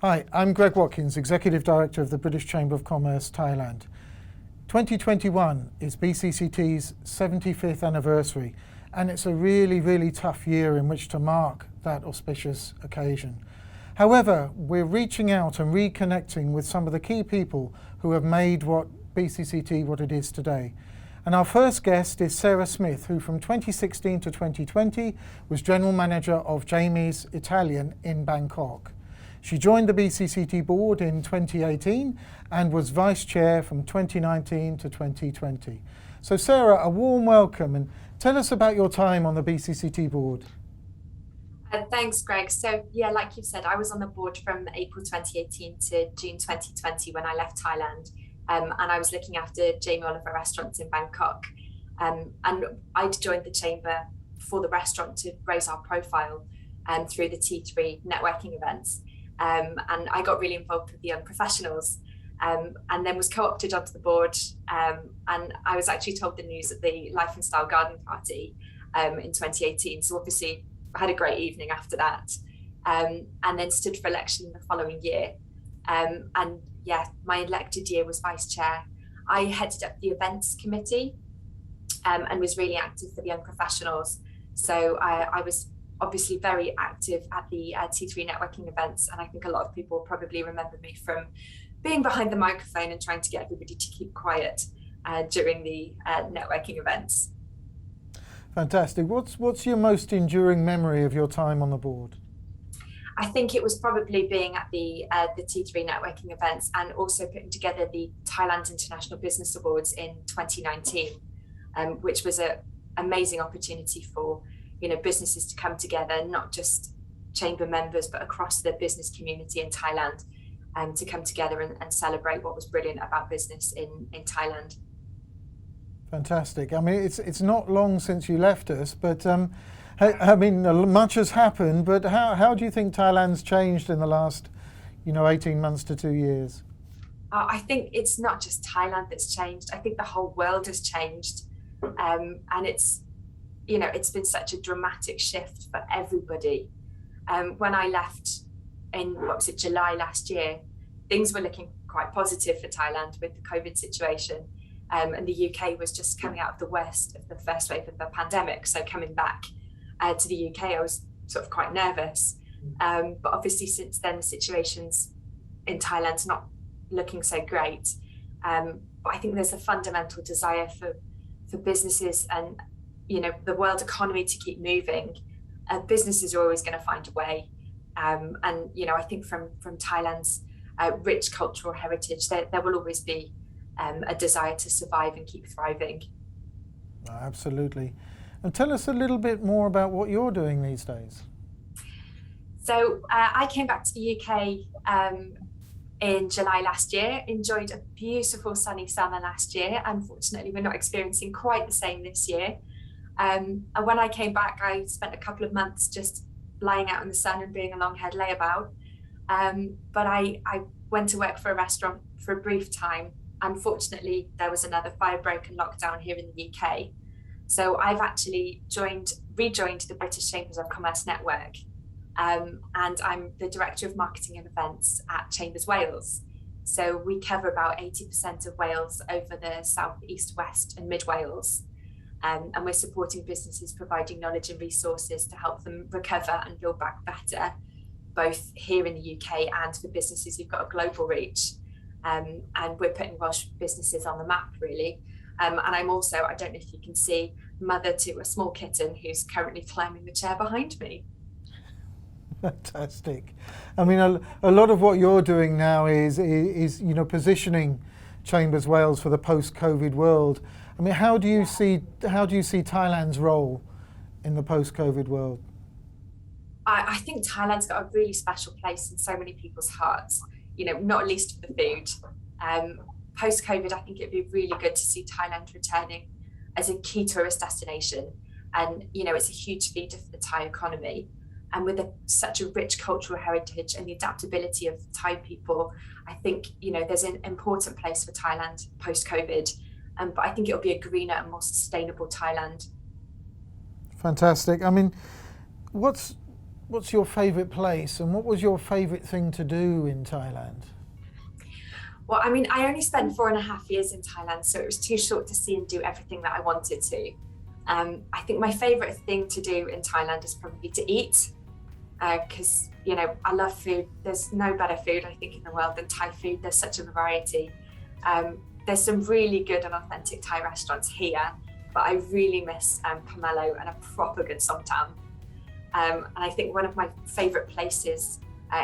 Hi, I'm Greg Watkins, Executive Director of the British Chamber of Commerce, Thailand. 2021 is BCCT's 75th anniversary, and it's a really tough year in which to mark that auspicious occasion. However, we're reaching out and reconnecting with some of the key people who have made BCCT what it is today. And our first guest is Sarah Smith, who from 2016 to 2020 was General Manager of Jamie's Italian in Bangkok. She joined the BCCT board in 2018 and was Vice Chair from 2019 to 2020. So Sarah, a warm welcome, and tell us about your time on the BCCT board. Thanks, Greg. So yeah, like you said, I was on the board from April 2018 to June 2020 when I left Thailand, and I was looking after Jamie Oliver restaurants in Bangkok. And I'd joined the chamber for the restaurant to raise our profile through the T3 networking events. And I got really involved with the young professionals, and then was co-opted onto the board. And I was actually told the news at the Life and Style Garden Party in 2018. So obviously I had a great evening after that, and then stood for election the following year. And yeah, my elected year was vice chair. I headed up the events committee and was really active for the young professionals. So I was obviously very active at the T3 networking events, and I think a lot of people probably remember me from being behind the microphone and trying to get everybody to keep quiet during the networking events. Fantastic. What's your most enduring memory of your time on the board? I think it was probably being at the T3 networking events and also putting together the Thailand International Business Awards in 2019, which was an amazing opportunity for businesses to come together, not just chamber members, but across the business community in Thailand, to come together and celebrate what was brilliant about business in Thailand. Fantastic. I mean, it's not long since you left us, but I mean, much has happened. But how do you think Thailand's changed in the last, 18 months to 2 years? I think it's not just Thailand that's changed. I think the whole world has changed, and it's been such a dramatic shift for everybody. When I left in, July last year, things were looking quite positive for Thailand with the COVID situation. And the UK was just coming out of the worst of the first wave of the pandemic. So coming back to the UK, I was sort of quite nervous. But obviously since then, the situation's in Thailand's not looking so great. But I think there's a fundamental desire for businesses and the world economy to keep moving. Businesses are always going to find a way. And I think from Thailand's rich cultural heritage, there will always be a desire to survive and keep thriving. Absolutely. And tell us a little bit more about what you're doing these days. So I came back to the UK in July last year, enjoyed a beautiful sunny summer last year. Unfortunately, we're not experiencing quite the same this year. And when I came back, I spent a couple of months just lying out in the sun and being a long-haired layabout. But I went to work for a restaurant for a brief time. Unfortunately, there was another fire-broken lockdown here in the UK. So I've actually rejoined the British Chambers of Commerce network. And I'm the Director of Marketing and Events at Chambers Wales. So we cover about 80% of Wales over the south, east, west and mid Wales. And we're supporting businesses, providing knowledge and resources to help them recover and build back better, both here in the UK and for businesses who've got a global reach. And we're putting Welsh businesses on the map, really. And I'm also, I don't know if you can see, mother to a small kitten who's currently climbing the chair behind me. Fantastic. I mean, a lot of what you're doing now is positioning Chambers Wales for the post-COVID world. I mean, how do you see Thailand's role in the post-COVID world? I think Thailand's got a really special place in so many people's hearts, not least for the food. Post-COVID, I think it'd be really good to see Thailand returning as a key tourist destination. And, it's a huge feeder for the Thai economy. And with such a rich cultural heritage and the adaptability of Thai people, I think, there's an important place for Thailand post-COVID. But I think it'll be a greener and more sustainable Thailand. Fantastic. I mean, what's What's your favourite place, and what was your favourite thing to do in Thailand? Well, I mean, I only spent 4.5 years in Thailand, so it was too short to see and do everything that I wanted to. I think my favourite thing to do in Thailand is probably to eat, because, you know, I love food. There's no better food, I think, in the world than Thai food. There's such a variety. There's some really good and authentic Thai restaurants here, but I really miss pomelo and a proper good somtam. And I think one of my favourite places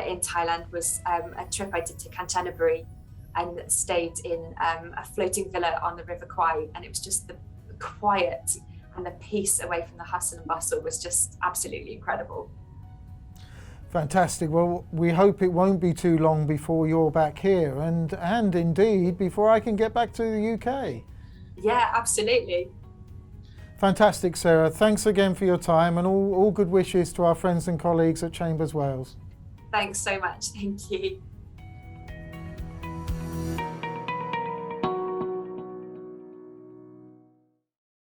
in Thailand was a trip I did to Kanchanaburi and stayed in a floating villa on the River Kwai, and it was just the quiet and the peace away from the hustle and bustle was just absolutely incredible. Fantastic. Well, we hope it won't be too long before you're back here, and indeed before I can get back to the UK. Yeah, absolutely. Fantastic, Sarah. Thanks again for your time, and all good wishes to our friends and colleagues at Chambers Wales. Thanks so much. Thank you.